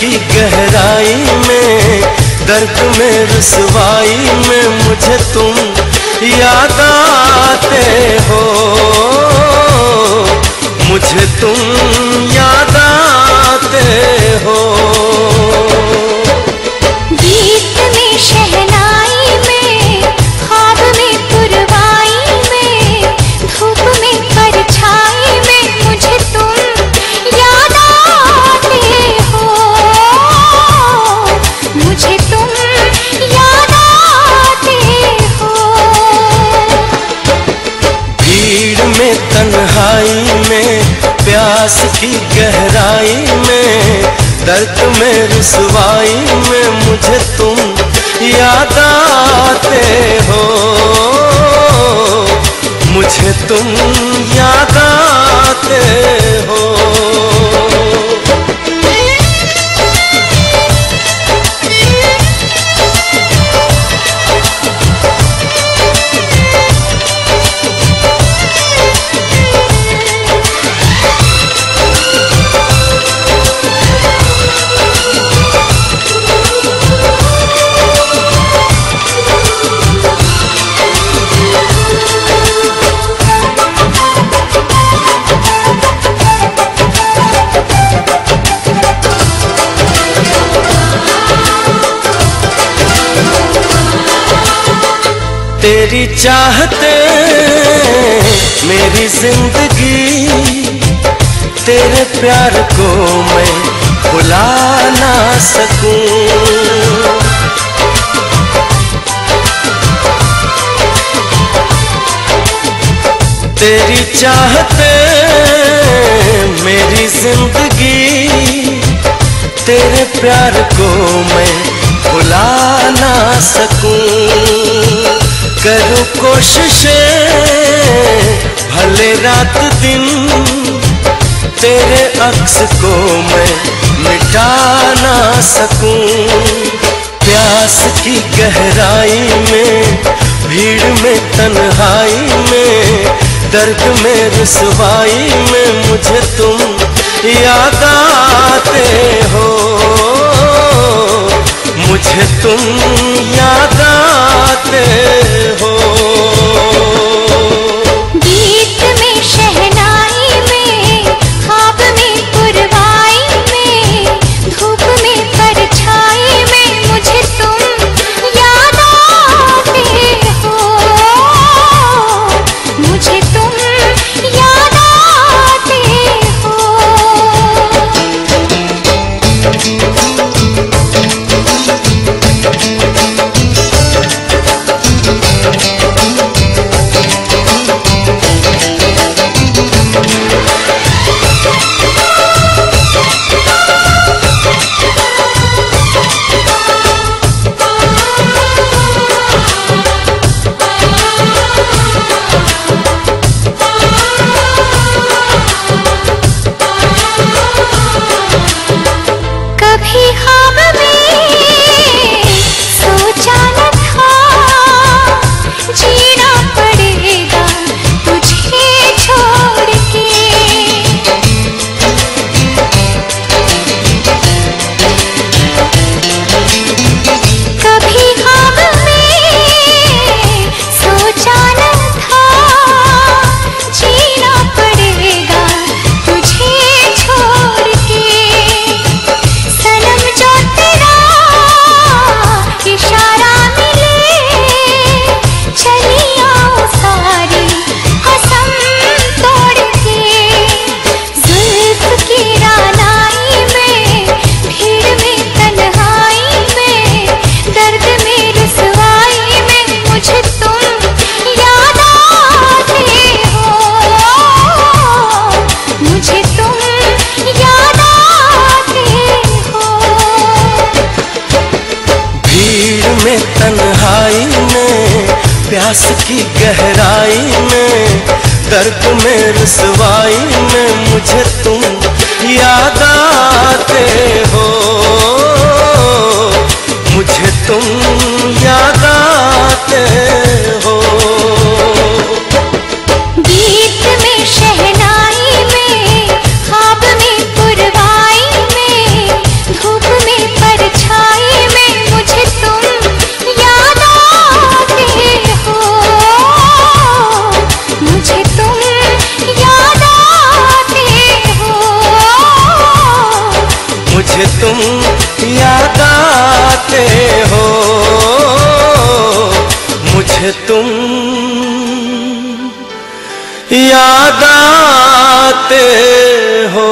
की गहराई में, दर्द में रुसवाई में मुझे तुम याद आते हो, मुझे तुम याद आते हो। गीत में शहनाई में, ख्वाब में पुरवाई में, धूप में परछाई में मुझे तुम याद आते हो, मुझे तुम याद आते हो। भीड़ में तन्हाई में, प्यास की गहराई में, दर्द में रुसवाई में मुझे तुम याद आते हो, मुझे तुम याद आते हो। तेरी चाहते मेरी जिंदगी, तेरे प्यार को मैं भुला ना सकूं। तेरी चाहते मेरी जिंदगी, तेरे प्यार को मैं भुला ना सकूं। करूं कोशिशें भले रात दिन, तेरे अक्स को मैं मिटा ना सकूं। प्यास की गहराई में, भीड़ में तन्हाई में, दर्द में रुसवाई में मुझे तुम याद आते हो, मुझे तुम याद आते हो। गीत में शहनाई में, ख्वाब में पुरवाई में, धूप में परछाई में मुझे तुम याद आते हो, मुझे तुम याद आते हो। कभी ख्वाब में सोचा न था, जीना पड़ेगा तुझे छोड़ के। कभी ख्वाब में सोचा न था, जीना पड़ेगा तुझे छोड़ के। सनम जो तेरा इशारा मिले, चली आओ सारी कसम तोड़ के। जुल्फ की रानाई में, भीड़ में तन्हाई में, दर्द में रुसवाई में मुझे तुम याद आते हो, मुझे तुम याद आते हो। भीड़ में तन्हाई में, प्यास की गहराई में, दर्द में रुसवाई में मुझे तुम याद आते हो, मुझे तुम याद आते हो। गीत में शहनाई में, ख्वाब में पुरवाई में, धूप मुझे तुम याद आते हो, मुझे तुम याद आते हो।